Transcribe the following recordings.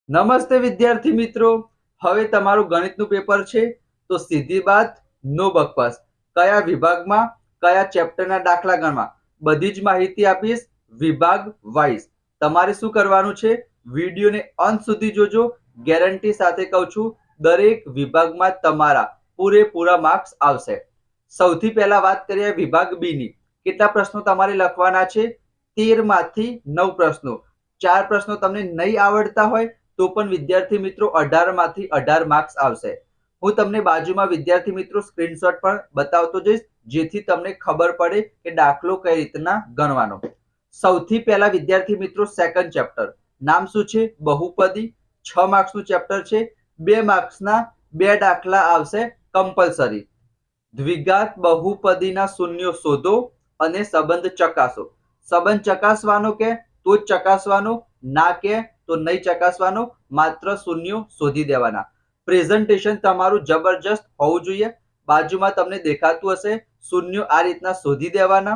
નમસ્તે વિદ્યાર્થી મિત્રો, હવે તમારું ગણિતનું પેપર છે તો સીધી વાત, નો બકવાસ. કયા વિભાગમાં કયા ચેપ્ટરના દાખલા ગણવા બધી જ માહિતી આપીશ વિભાગ વાઇઝ. તમારે શું કરવાનું છે, વિડીયોને અંત સુધી જોજો. ગેરંટી સાથે કહું છું, દરેક વિભાગમાં તમારા પૂરેપૂરા માર્ક્સ આવશે. સૌથી પહેલા વાત કરીએ વિભાગ બી ની. કેટલા પ્રશ્નો તમારે લખવાના છે? 13 માંથી 9 પ્રશ્નો. 4 પ્રશ્નો તમને નહીં આવડતા હોય તો પણ વિદ્યાર્થી મિત્રો 18 માંથી 18 માર્ક્સ આવશે. હું તમને બાજુમાં વિદ્યાર્થી મિત્રો સ્ક્રીનશોટ પણ બતાવતો જઈશ, જેથી તમને ખબર પડે કે દાખલો કઈ રીતના ગણવાનો. સૌથી પહેલા વિદ્યાર્થી મિત્રો સેકન્ડ ચેપ્ટર. નામ શું છે? બહુપદી. 6 માર્ક્સનું ચેપ્ટર છે. 2 માર્ક્સના 2 દાખલા આવશે કમ્પલસરી. દ્વિઘાત બહુપદીના શૂન્યો શોધો અને સંબંધ ચકાસો. સંબંધ ચકાસવાનો કે તો જ ચકાસવાનો, ના કે તો નહીં ચકાસવાનો. માત્ર શૂન્યો શોધી દેવાના. પ્રેઝન્ટેશન તમારું જબરજસ્ત હોવું જોઈએ. બાજુમાં તમને દેખાતું હશે, શૂન્યો આ રીતના શોધી દેવાના.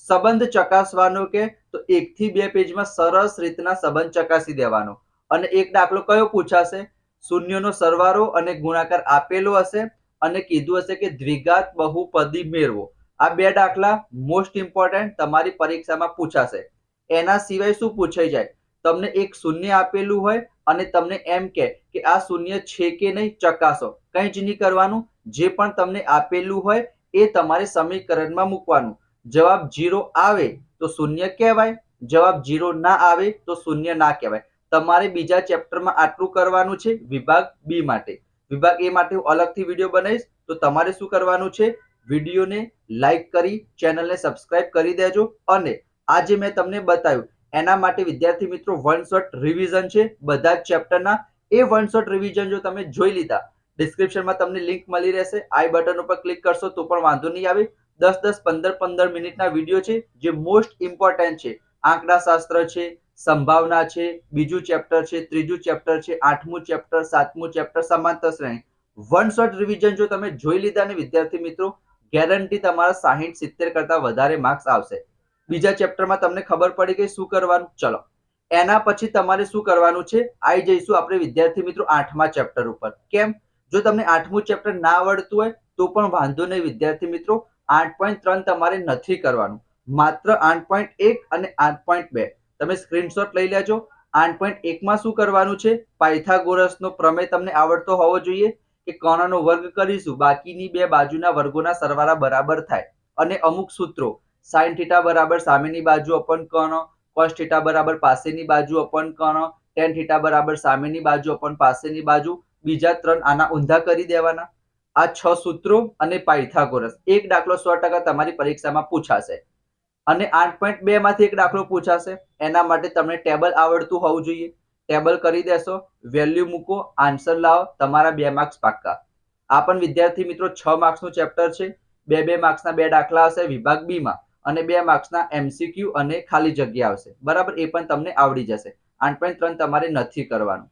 સંબંધ ચકાસવાનો કે તો 1 થી 2 પેજમાં સરસ રીતના સંબંધ ચકાસી દેવાનો. અને એક દાખલો કયો પૂછાશે? શૂન્યનો સરવાળો અને ગુણાકાર આપેલો હશે અને કીધું હશે કે દ્વિઘાત બહુપદી મેળવો. આ 2 દાખલા મોસ્ટ ઇમ્પોર્ટન્ટ તમારી પરીક્ષામાં પૂછાશે. એના સિવાય શું પૂછાઈ જાય? તમને એક શૂન્ય આપેલું હોય અને તમને એમ કે આ શૂન્ય છે કે નહીં ચકાસો. કંઈ જ નહીં કરવાનું. જે પણ તમને આપેલું હોય એ તમારે સમીકરણમાં મૂકવાનું. જવાબ 0 આવે તો શૂન્ય કહેવાય, જવાબ 0 ના આવે તો શૂન્ય ના કહેવાય. તમારે બીજા ચેપ્ટરમાં આટલું કરવાનું છે વિભાગ બી માટે. વિભાગ એ માટે હું અલગથી વિડીયો બનાવીશ, તો તમારે શું કરવાનું છે, વિડીયોને લાઈક કરી ચેનલને સબસ્ક્રાઇબ કરી દેજો. અને આજે મેં તમને બતાવ્યું એના માટે વિદ્યાર્થી મિત્રો વન શોટ રિવિઝન છે બધા જ ચેપ્ટરના. એ વન શોટ રિવિઝન જો તમે જોઈ લીધા, ડિસ્ક્રિપ્શનમાં તમને લિંક મળી રહેશે. આઈ બટન ઉપર ક્લિક કરશો તો પણ વાંધો નહીં આવે. 10-10, 15-15 મિનિટના વિડીયો છે જે મોસ્ટ ઇમ્પોર્ટન્ટ છે. આંકડાશાસ્ત્ર છે, સંભાવના છે, બીજું ચેપ્ટર છે, ત્રીજું ચેપ્ટર છે, 8મું ચેપ્ટર, 7મું ચેપ્ટર, સમાંતર શ્રેણી. વન શોટ રિવિઝન જો તમે જોઈ લીધા ને વિદ્યાર્થી મિત્રો, ગેરંટી તમારા 60-70 કરતા વધારે માર્ક્સ આવશે. બીજા ચેપ્ટરમાં તમને ખબર પડી ગઈ શું કરવાનું. ચલો, એના પછી તમારે શું કરવાનું છે, આવી જઈશું આપણે વિદ્યાર્થી મિત્રો 8મા ચેપ્ટર ઉપર. કેમ? જો તમને 8મું ચેપ્ટર ના આવડતું હોય તો પણ વાંધો નહીં વિદ્યાર્થી મિત્રો, 8.3 તમારે નથી કરવાનું, માત્ર 8.1 અને 8.2 તમે સ્ક્રીનશોટ લઈ લેજો. 8.1માં શું કરવાનું છે, પાયથાગોરસનો પ્રમેય તમને આવડતો હોવો જોઈએ કે કર્ણનો વર્ગ કરીશું, બાકીની બે બાજુના વર્ગોના સરવાળા બરાબર થાય. અને અમુક સૂત્રો, સાઇન થીટા બરાબર સામેની બાજુ અપન કર્ણ, કોસ થીટા બરાબર પાસેની બાજુ અપન કર્ણ, ટેન થીટા બરાબર સામેની બાજુ અપન પાસેની બાજુ. બીજા 3 આના ઊંધા કરી દેવાના. આ 6 સૂત્રો અને પાયથાગોરસ. એક દાખલો 100% તમારી પરીક્ષામાં પૂછાશે. અને 8.2 માંથી એક દાખલો પૂછાશે. એના માટે તમને ટેબલ આવડતું હોવું જોઈએ. ટેબલ કરી દેશો, વેલ્યુ મૂકો, આન્સર લાવો, તમારા 2 માર્ક્સ પાક્કા. આ પણ વિદ્યાર્થી મિત્રો 6 માર્ક્સનું ચેપ્ટર છે. 2 માર્ક્સના 2 દાખલા હશે વિભાગ બી માં અને 2 માર્ક્સના એમસીક્યુ અને ખાલી જગ્યા આવશે. બરાબર, એ પણ તમને આવડી જશે. 8.3 તમારે નથી કરવાનું.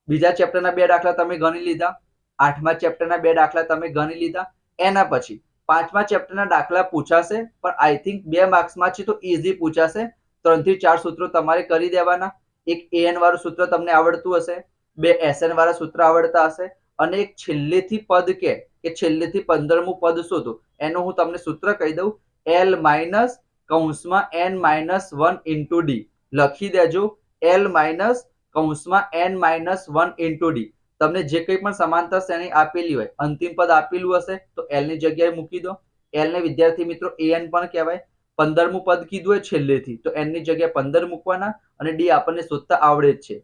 બીજા ચેપ્ટરના 2 દાખલા તમે ગણી લીધા. 8મા ચેપ્ટરના 2 દાખલા તમે ગણી લીધા. એના પછી 5મા ચેપ્ટરના દાખલા પૂછાશે, પણ આઈ થિંક 2 માર્ક્સમાં છે તો ઈઝી પૂછાશે. 3 થી 4 સૂત્રો તમારે કરી દેવાના. એક એન વાળું સૂત્ર તમને આવડતું હશે, 2 એસએન વાળા સૂત્ર આવડતા હશે, અને એક છેલ્લેથી પદ કે છેલ્લેથી 15મું પદ શોધો. એનું હું તમને સૂત્ર કહી દઉં, L માઇનસ કૌંસમાં n માઇનસ 1 ઇન્ટુ ડી. લખી દેજો, L માઇનસ કૌંસમાં n માઇનસ 1 ઇન્ટુ ડી. તમને જે કંઈ પણ સમાંતર શ્રેણી આપેલી હોય, અંતિમ પદ આપેલું હશે તો L ની જગ્યાએ મૂકી દો. L ને વિદ્યાર્થી મિત્રો an પણ કહેવાય. 15મું પદ કીધું હોય છેલ્લેથી તો n ની જગ્યાએ 15 મૂકવાના અને ડી આપણને શોધતા આવડે જ છે.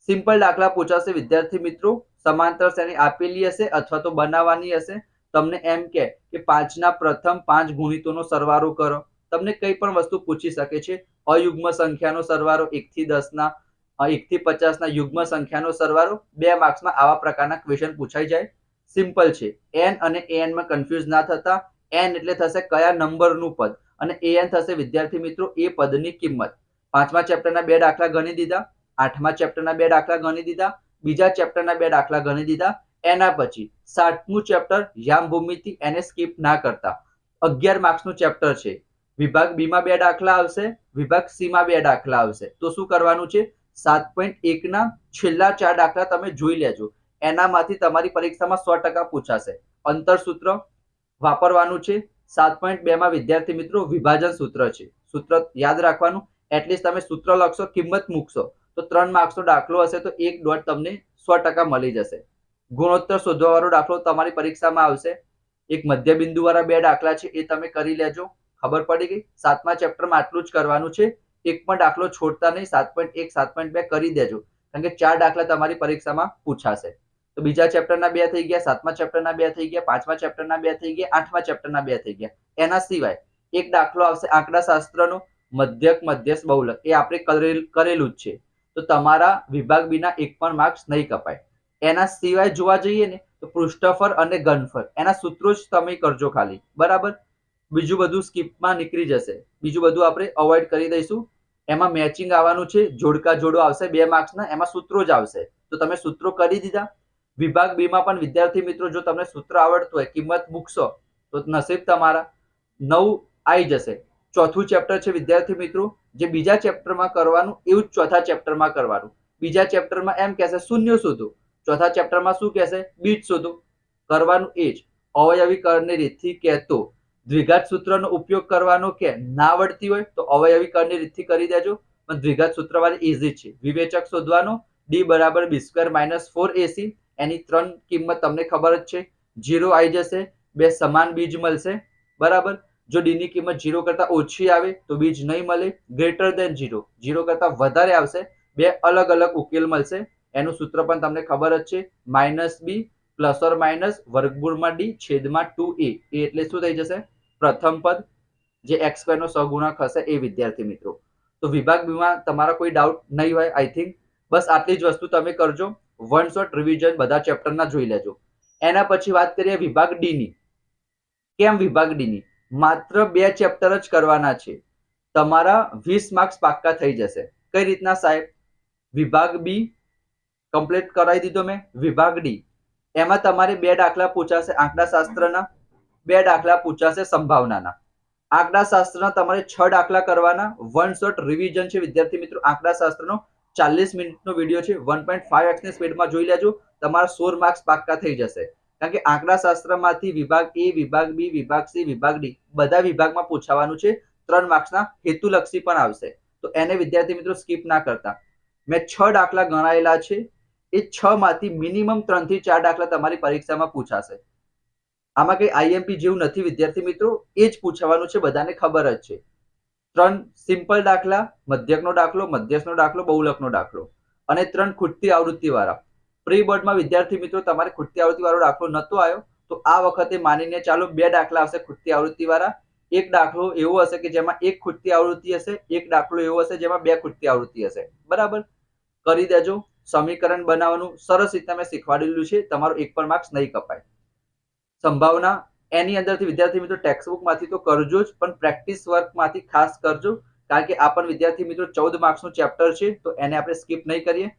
સિમ્પલ દાખલા પૂછાશે વિદ્યાર્થી મિત્રો. સમાંતર શ્રેણી આપેલી હશે અથવા તો બનાવવાની હશે. તમને એમ કે 5 ના પ્રથમ 5 ગુણિતોનો સરવાળો કરો. તમને કઈ પણ વસ્તુ પૂછી શકે છે. અયુગ્મ સંખ્યાનો સરવાળો 1 થી 10 ના, 1 થી 50 ના યુગ્મ સંખ્યાનો સરવાળો. 2 માર્ક્સમાં આવા પ્રકારના ક્વેશ્ચન પૂછાઈ જાય. સિમ્પલ છે. n અને an માં કન્ફ્યુઝ ના થતા. n એટલે થશે કયા નંબરનું પદ અને an થશે વિદ્યાર્થી મિત્રો એ પદની કિંમત. 5મા ચેપ્ટરના 2 દાખલા ગણી દીધા. 8મા ચેપ્ટરના 2 દાખલા ગણી દીધા. બીજા ચેપ્ટરના 2 દાખલા ગણી દીધા. એના પછી 7મું ચેપ્ટર યામ ભૂમિતિ, એને સ્કીપ ના કરતા. 11 માર્ક્સનું ચેપ્ટર છે. વિભાગ બી માં 2 દાખલા આવશે, વિભાગ સી માં 2 દાખલા આવશે. તો શું કરવાનું છે, 7.1 ના છેલ્લા 4 દાખલા તમે જોઈ લેજો, એનામાંથી તમારી પરીક્ષામાં 100% પૂછાશે. અંતર સૂત્ર વાપરવાનું છે. 7.2 માં વિદ્યાર્થી મિત્રો વિભાજન સૂત્ર છે. સૂત્ર યાદ રાખવાનું. એટલીસ્ટ તમે સૂત્ર લખશો, કિંમત મૂકશો તો 3 માર્ક્સનો દાખલો હશે તો 1 ડોટ તમને 100% મળી જશે. ગુણોત્તર શોધવા વાળો દાખલો તમારી પરીક્ષામાં આવશે. એક મધ્ય બિંદુ વાળા 2 દાખલા છે, એ તમે કરી લેજો. ખબર પડી ગઈ? 7મા ચેપ્ટરમાં આટલું જ કરવાનું છે. એક પણ દાખલો છોડતા નહીં. 7.1 7.2 કરી દેજો, કારણ કે 4 દાખલા તમારી પરીક્ષામાં પૂછાશે. તો બીજા ચેપ્ટરના 2 થઈ ગયા, 7મા ચેપ્ટરના 2 થઈ ગયા, 5મા ચેપ્ટરના 2 થઈ ગયા, 8મા ચેપ્ટરના 2 થઈ ગયા. એના સિવાય એક દાખલો આવશે આંકડાશાસ્ત્રનો, મધ્યક મધ્યસ્થ બહુલક. એ આપણે કરેલું જ છે. તો તમારા વિભાગ બીના એક પણ માર્ક્સ નહીં કપાય. એના સિવાય જોવા જઈએ ને તો પૃષ્ઠફળ અને ઘનફળ, એના સૂત્રો જ તમે કરજો ખાલી, બરાબર? બીજું બધું સ્કીપમાં નીકળી જશે. બીજું બધું આપણે અવોઇડ કરી દઈશું. એમાં મેચિંગ આવવાનું છે, જોડકા જોડો આવશે 2 માર્ક્સના, એમાં સૂત્રો જ આવશે. તો તમે સૂત્રો કરી દીધા. વિભાગ બી માં પણ વિદ્યાર્થી મિત્રો જો તમને સૂત્ર આવડતું હોય, કિંમત મૂકશો તો નસીબ તમારા. 9 આવી જશે. ચોથું ચેપ્ટર છે વિદ્યાર્થી મિત્રો, જે બીજા ચેપ્ટરમાં કરવાનું એવું જ ચોથા ચેપ્ટરમાં કરવાનું. બીજા ચેપ્ટરમાં એમ કહેશે શૂન્ય શોધો, ચોથા ચેપ્ટરમાં શું કહેશે? બીજ શોધો. કરવાનું એ જ. અવયવીકરણની રીતથી કહેતો દ્વિઘાત સૂત્રનો ઉપયોગ કરવાનો કે ના આવડતી હોય તો અવયવીકરણની રીતથી કરી દેજો, પણ દ્વિઘાત સૂત્ર વાળી ઈઝી છે. વિવેચક શોધવાનો, d બરાબર b² - 4ac. એની 3 કિંમત તમને ખબર જ છે. 0 આવી જશે, 2 સમાન બીજ મળશે, બરાબર? જો d ની કિંમત 0 કરતા ઓછી આવે તો બીજ નહીં મળે. ગ્રેટર ધેન 0, 0 કરતા વધારે આવશે, 2 અલગ અલગ ઉકેલ મળશે. એનું સૂત્ર પણ તમને ખબર જ છે, -b ± વર્ગમૂળમાં d છેદમાં 2a. એ એટલે શું થઈ જશે? પ્રથમ પદ, જે x² નો સહગુણક હશે એ. વિદ્યાર્થી મિત્રો, તો વિભાગ બી માં તમારા કોઈ ડાઉટ નહીં હોય આઈ થિંક. બસ આટલી જ વસ્તુ તમે કરજો. વન શોટ રિવિઝન બધા ચેપ્ટરના જોઈ લેજો. એના પછી વાત કરીએ વિભાગ ડી ની. કેમ વિભાગ ડી ની? માત્ર 2 ચેપ્ટર જ કરવાના છે. તમારા 20 માર્ક્સ પાક્કા થઈ જશે. કઈ રીતના સાહેબ? વિભાગ બી કમ્પ્લીટ કરાવી દીધો મેં. વિભાગ ડી, એમાં તમારે 2 દાખલા પૂછાશે આંકડાશાસ્ત્રના, 2 દાખલા પૂછાશે સંભાવનાના. આંકડાશાસ્ત્રના તમારે 6 દાખલા કરવાના. વન શોટ રિવિઝન છે વિદ્યાર્થી મિત્રો આંકડાશાસ્ત્રનો. 40 મિનિટનો વિડીયો છે. 1.5x ની સ્પીડમાં જોઈ લેજો. તમારા 16 માર્ક્સ પાક્કા થઈ જશે. કારણ કે આંકડાશાસ્ત્રમાંથી વિભાગ એ, વિભાગ બી, વિભાગ સી, વિભાગ ડી બધા વિભાગમાં પૂછાવાનું છે. 3 માર્ક્સના હેતુલક્ષી પણ આવશે. તો એને વિદ્યાર્થી મિત્રો સ્કીપ ના કરતા. મેં 6 દાખલા ગણાયેલા છે. એ 6 માંથી મિનિમમ 3 થી 4 દાખલા તમારી પરીક્ષામાં પૂછાશે. આમાં કઈ આઈએમપી જેવું નથી વિદ્યાર્થી મિત્રો, એ જ પૂછવાનું છે, બધાને ખબર જ છે. 3 સિમ્પલ દાખલા, મધ્યકનો દાખલો, મધ્યસ્થનો દાખલો, બહુલકનો દાખલો અને 3 ખૂટતી આવૃત્તિ વાળા. પ્રી બોર્ડમાં વિદ્યાર્થી મિત્રો તમારે ખૂટતી આવૃત્તિ વાળો દાખલો નતો આવ્યો, તો આ વખતે માનીને ચાલો 2 દાખલા આવશે ખૂટતી આવૃત્તિ વાળા. એક દાખલો એવો હશે કે જેમાં 1 ખૂટતી આવૃત્તિ હશે, એક દાખલો એવો હશે જેમાં 2 ખૂટતી આવૃત્તિ હશે, બરાબર? કરી દેજો. સમીકરણ બનાવવાનું સરસ રીતે મેં શીખવાડેલું છે. તમારો એક પણ માર્ક્સ નહીં કપાય. સંભાવના એની અંદરથી વિદ્યાર્થી મિત્રો ટેક્સ્ટબુક માંથી તો કરજો જ, પણ પ્રેક્ટિસ વર્ક માંથી ખાસ કરજો, કારણ કે આ પણ વિદ્યાર્થી મિત્રો 14 માર્ક્સનું ચેપ્ટર છે, તો એને આપણે સ્કીપ નહીં કરીએ.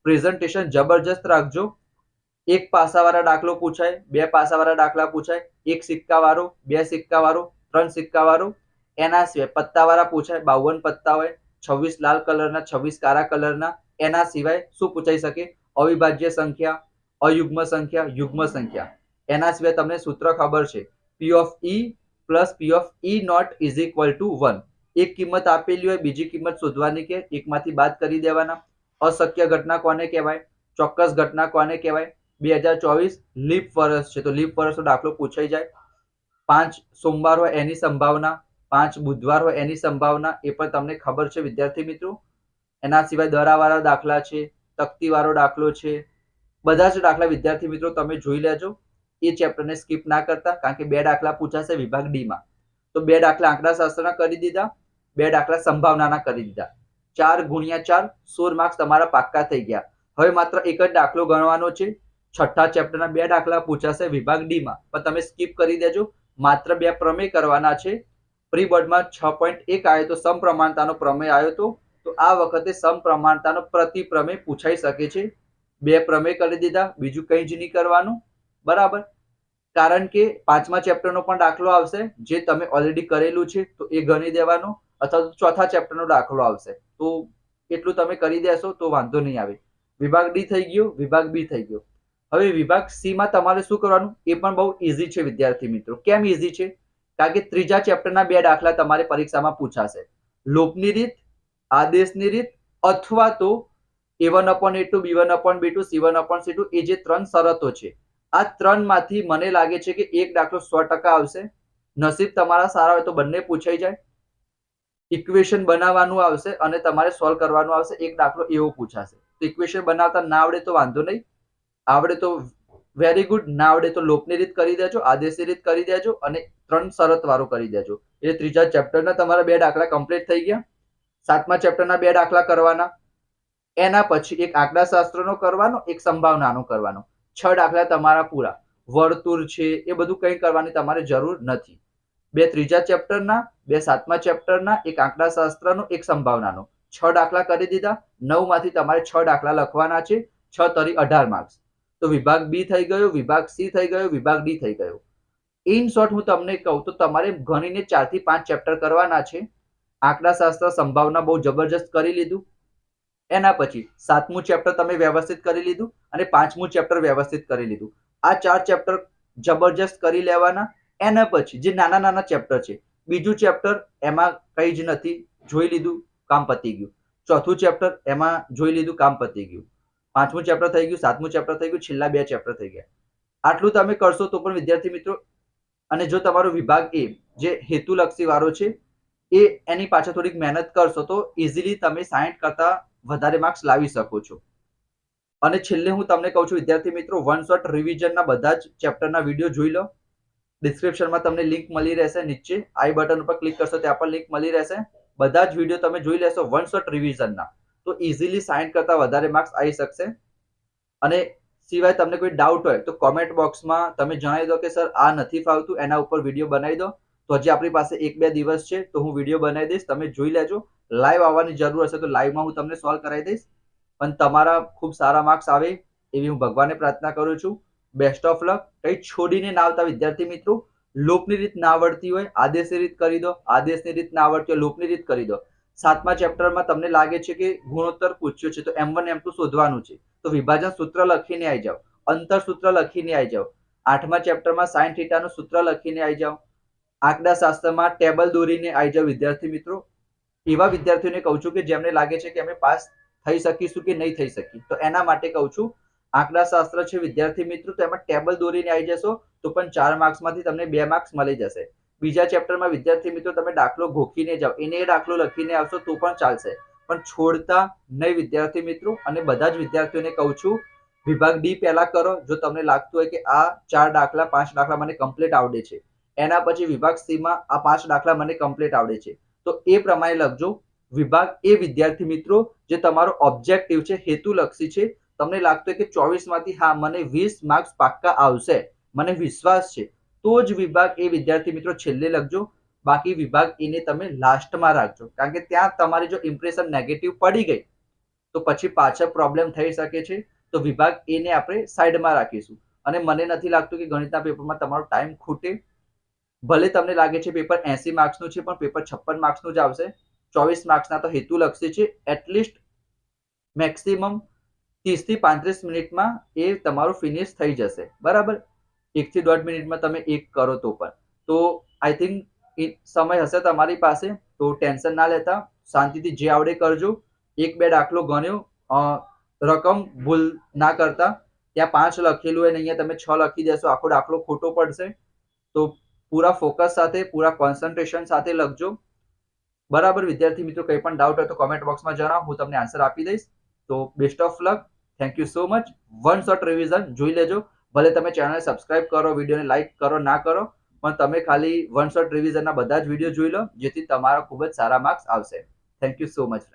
પ્રેઝન્ટેશન જબરજસ્ત રાખજો. 1 પાસાવાળા દાખલો પૂછાય, 2 પાસાવાળા દાખલા પૂછાય, 1 સિક્કા વાળો, 2 સિક્કા વાળો, 3 સિક્કા વાળો. એના સિવાય પત્તાવાળા પૂછાય, 52 પત્તા હોય, 26 લાલ કલરના, 26 કાળા કલરના. એના સિવાય શું પૂછાઈ શકે? અવિભાજ્ય સંખ્યા, અયુગ્મ સંખ્યા, યુગ્મ સંખ્યા. એના સિવાય તમને સૂત્ર ખબર છે, P of E plus P of E naught is equal to 1. એક કિંમત આપેલી હોય, બીજી કિંમત શોધવાની કે એકમાંથી બાદ કરી દેવાના. અશક્ય ઘટના કોને કહેવાય? ચોક્કસ ઘટના કોને કહેવાય? 2024 લીપ વર્ષ છે, તો લીપ વર્ષનો દાખલો પૂછાઈ જાય. 5 સોમવાર હોય એની સંભાવના, 5 બુધવાર હોય એની સંભાવના, એ પણ તમને ખબર છે વિદ્યાર્થી મિત્રો. એના સિવાય દરાવાળા દાખલા છે, તકતીવાળો દાખલો છે. બધા જ દાખલા વિદ્યાર્થી મિત્રો તમે જોઈ લેજો. એ ચેપ્ટરને સ્કીપ ના કરતા, કારણ કે 2 દાખલા પૂછાશે વિભાગ ડી માં. તો 2 દાખલા આંકડાશાસ્ત્રના કરી દીધા, 2 દાખલા સંભાવનાના કરી દીધા. 4 ગુણ્યા 4 16 માર્ક્સ તમારા પાક્કા થઈ ગયા. હવે માત્ર એક જ દાખલો ગણવાનો છે. છઠ્ઠા ચેપ્ટરના 2 દાખલા પૂછાશે વિભાગ ડી માં, પણ તમે સ્કીપ કરી દેજો. માત્ર 2 પ્રમેય કરવાના છે. પ્રી બોર્ડમાં 6.1 આવ્યો તો સમપ્રમાણતાનો પ્રમેય આવ્યો તો આ વખતે સમપ્રમાણતાનો પ્રતિપ્રમેય પૂછાઈ શકે છે. 2 પ્રમેય કરી દીધા, બીજું કંઈ જ નહીં કરવાનું, બરાબર? કારણ કે 5મા ચેપ્ટરનો પણ દાખલો આવશે, જે તમે ઓલરેડી કરેલું છે, તો એ ગણી દેવાનો, અથવા તો ચોથા ચેપ્ટરનો દાખલો આવશે, તો એટલું તમે કરી દેશો તો વાંધો નહીં આવે. વિભાગ ડી થઈ ગયો, વિભાગ બી થઈ ગયો. હવે વિભાગ સી માં તમારે શું કરવાનું એ પણ બહુ ઈઝી છે વિદ્યાર્થી મિત્રો. કેમ ઈઝી છે? કારણ કે ત્રીજા ચેપ્ટરના 2 દાખલા તમારે પરીક્ષામાં પૂછાશે. લોપની રીત, આદેશની રીત અથવા તો A1/A2, B1/B2, C1/C2 એ જે 3 શરતો છે. આ 3 માંથી મને લાગે છે કે એક દાખલો 100% આવશે. નસીબ તમારા સારા હોય તો બંને પૂછાઈ જાય. ઇક્વેશન બનાવવાનું આવશે અને તમારે સોલ્વ કરવાનું આવશે. એક દાખલો એવો પૂછાશે. તો ઇક્વેશન બનાવતા ના આવડે તો વાંધો નહીં. આવડે તો વેરી ગુડ, ના આવડે તો લોપની રીત કરી દેજો, આદેશની રીત કરી દેજો અને 3 શરત વાળું કરી દેજો. એટલે ત્રીજા ચેપ્ટરના તમારા 2 દાખલા કમ્પ્લીટ થઈ ગયા. 7મા ચેપ્ટરના 2 દાખલા કરવાના. એના પછી એક આંકડાશાસ્ત્રનો કરવાનો, એક સંભાવનાનો કરવાનો. 6 દાખલા તમારા પૂરા. વર્તુળ છે એ બધું કંઈ કરવાની તમારે જરૂર નથી. 2 ત્રીજા ચેપ્ટરના, 2 7મા ચેપ્ટરના, એક આંકડાશાસ્ત્રનો, એક સંભાવનાનો. 6 દાખલા કરી દીધા. 9 માંથી તમારે 6 દાખલા લખવાના છે. 6 તરી 18 માર્ક્સ. તો વિભાગ બી થઈ ગયો, વિભાગ સી થઈ ગયો, વિભાગ ડી થઈ ગયો. ઇન શોર્ટ હું તમને કહું તો તમારે ગણીને 4 થી 5 ચેપ્ટર કરવાના છે. આંકડાશાસ્ત્ર, સંભાવના બહુ જબરજસ્ત કરી લીધું. એના પછી 7મું ચેપ્ટર તમે વ્યવસ્થિત કરી લીધું અને 5મું ચેપ્ટર વ્યવસ્થિત કરી લીધું. આ 4 ચેપ્ટર જબરજસ્ત કરી લેવાના. એના પછી જે નાના નાના ચેપ્ટર છે, બીજું ચેપ્ટર એમાં કંઈ જ નથી, જોઈ લીધું, કામ પતી ગયું. ચોથું ચેપ્ટર એમાં જોઈ લીધું, કામ પતી ગયું. 5મું ચેપ્ટર થઈ ગયું, 7મું ચેપ્ટર થઈ ગયું, છેલ્લા 2 ચેપ્ટર થઈ ગયા. આટલું તમે કરશો તો પણ વિદ્યાર્થી મિત્રો, અને જો તમારો વિભાગ એ જે હેતુલક્ષી વાળો છે એ એની પાછળ થોડીક મહેનત કરશો તો ઇઝીલી તમે 60 કરતા વધારે માર્ક્સ લાવી શકો છો. અને છેલ્લે હું તમને કહું છું વિદ્યાર્થી મિત્રો, વન શોટ રિવિઝનના બધા જ ચેપ્ટરના વિડીયો જોઈ લો. ડિસ્ક્રિપ્શનમાં તમને લિંક મળી રહેશે. નીચે આઈ બટન ઉપર ક્લિક કરશો ત્યાં પણ લિંક મળી રહેશે. બધા જ વિડીયો તમે જોઈ લેશો વન શોટ રિવિઝનના, તો ઇઝીલી 60 કરતા વધારે માર્ક્સ આવી શકશે. અને સિવાય તમને કોઈ ડાઉટ હોય તો કોમેન્ટ બોક્સમાં તમે જણાવી દો કે સર આ નથી ફાવતું, એના ઉપર વિડીયો બનાવી દો. તો હજી આપણી પાસે 1-2 દિવસ છે તો હું વિડીયો બનાવી દઈશ, તમે જોઈ લેજો. લાઈવ આવવાની જરૂર હશે તો લાઈવમાં હું તમને સોલ્વ કરાવી દઈશ. પણ તમારા ખૂબ સારા માર્ક્સ આવે એવી હું ભગવાનને પ્રાર્થના કરું છું. બેસ્ટ ઓફ લક. કંઈ છોડીને ના આવતા વિદ્યાર્થી મિત્રો. લોપની રીત ના આવડતી હોય આદેશની રીત કરી દો, આદેશની રીત ના આવડતી હોય લોપની રીત કરી દો. 7મા ચેપ્ટરમાં તમને લાગે છે કે ગુણોત્તર પૂછ્યો છે તો M1 M2 શોધવાનું છે, તો વિભાજન સૂત્ર લખીને આવી જાઓ, અંતર સૂત્ર લખીને આવી જાઓ. 8મા ચેપ્ટરમાં sin θ નું સૂત્ર લખીને આવી જાઓ. આંકડાશાસ્ત્રમાં ટેબલ દોરીને આવી જાઓ વિદ્યાર્થી મિત્રો. એવા વિદ્યાર્થીઓને કહું છું કે જેમને લાગે છે કે અમે પાસ થઈ શકીશું કે નહીં થઈ શકી, તો એના માટે કહું છું આંકડાશાસ્ત્ર છે વિદ્યાર્થી મિત્રો, તો એમાં ટેબલ દોરીને આવી જશો તો પણ 4 માર્ક્સમાંથી તમને 2 માર્ક્સ મળી જશે. બીજા ચેપ્ટરમાં વિદ્યાર્થી મિત્રો તમે દાખલો ગોખીને જાઓ, એને દાખલો લખીને આવશો તો પણ ચાલશે, પણ છોડતા નહીં વિદ્યાર્થી મિત્રો. અને બધા જ વિદ્યાર્થીઓને કહું છું વિભાગ ડી પહેલા કરો. જો તમને લાગતું હોય કે આ 4 દાખલા 5 દાખલા મને કમ્પ્લીટ આવડે છે, એના પછી વિભાગ સી માં આ 5 દાખલા મને કમ્પ્લીટ આવડે છે, તો એ પ્રમાણે લખજો. વિભાગ એ વિદ્યાર્થી મિત્રો જે તમારો ઓબ્જેક્ટિવ છે, હેતુલક્ષી છે, તમને લાગતું હોય કે 24 માંથી હા મને 20 માર્ક્સ પાક્કા આવશે, મને વિશ્વાસ છે, તો જ વિભાગ એ વિદ્યાર્થી મિત્રો છેલ્લે લખજો. બાકી વિભાગ એને તમે લાસ્ટમાં રાખજો, કારણ કે ત્યાં તમારી જો ઇમ્પ્રેશન નેગેટિવ પડી ગઈ તો પછી પાછળ પ્રોબ્લેમ થઈ શકે છે. તો વિભાગ એને આપણે સાઈડમાં રાખીશું. અને મને નથી લાગતું કે ગણિતના પેપરમાં તમારો ટાઈમ ખૂટે. ભલે તમને લાગે છે પેપર 80 માર્ક્સનું છે પણ પેપર 56 માર્ક્સનું જ આવશે. 24 માર્ક્સના તો હેતુલક્ષી છે. એટલીસ્ટ મેક્સિમમ 30 થી 35 મિનિટમાં એ તમારું ફિનિશ થઈ જશે, બરાબર. 1 થી 1.5 મિનિટમાં તમે એક કરો તો પણ, તો આઈ થિંક સમય હશે તમારી પાસે, તો ટેન્શન ના લેતા, શાંતિથી જે આવડે કરજો. 1-2 દાખલો ગણ્યો, રકમ ભૂલ ના કરતા. ત્યાં 5 લખેલું હોય ને અહીંયા તમે 6 લખી દેશો, આખો દાખલો ખોટો પડશે. તો પૂરા ફોકસ સાથે, પૂરા કોન્સન્ટ્રેશન સાથે લખજો, બરાબર વિદ્યાર્થી મિત્રો. કંઈ પણ ડાઉટ હોય તો કોમેન્ટ બોક્સમાં જણાવો, હું તમને આન્સર આપી દઈશ. તો best of luck. Thank you so much. One shot revision જોઈ લેજો. ભલે તમે ચેનલને સબસ્ક્રાઇબ કરો, વિડીયોને લાઈક કરો ના કરો, પણ તમે ખાલી વન શોટ રિવિઝનના બધા જ વિડીયો જોઈ લો, જેથી તમારા ખૂબ જ સારા માર્ક્સ આવશે. Thank you so much.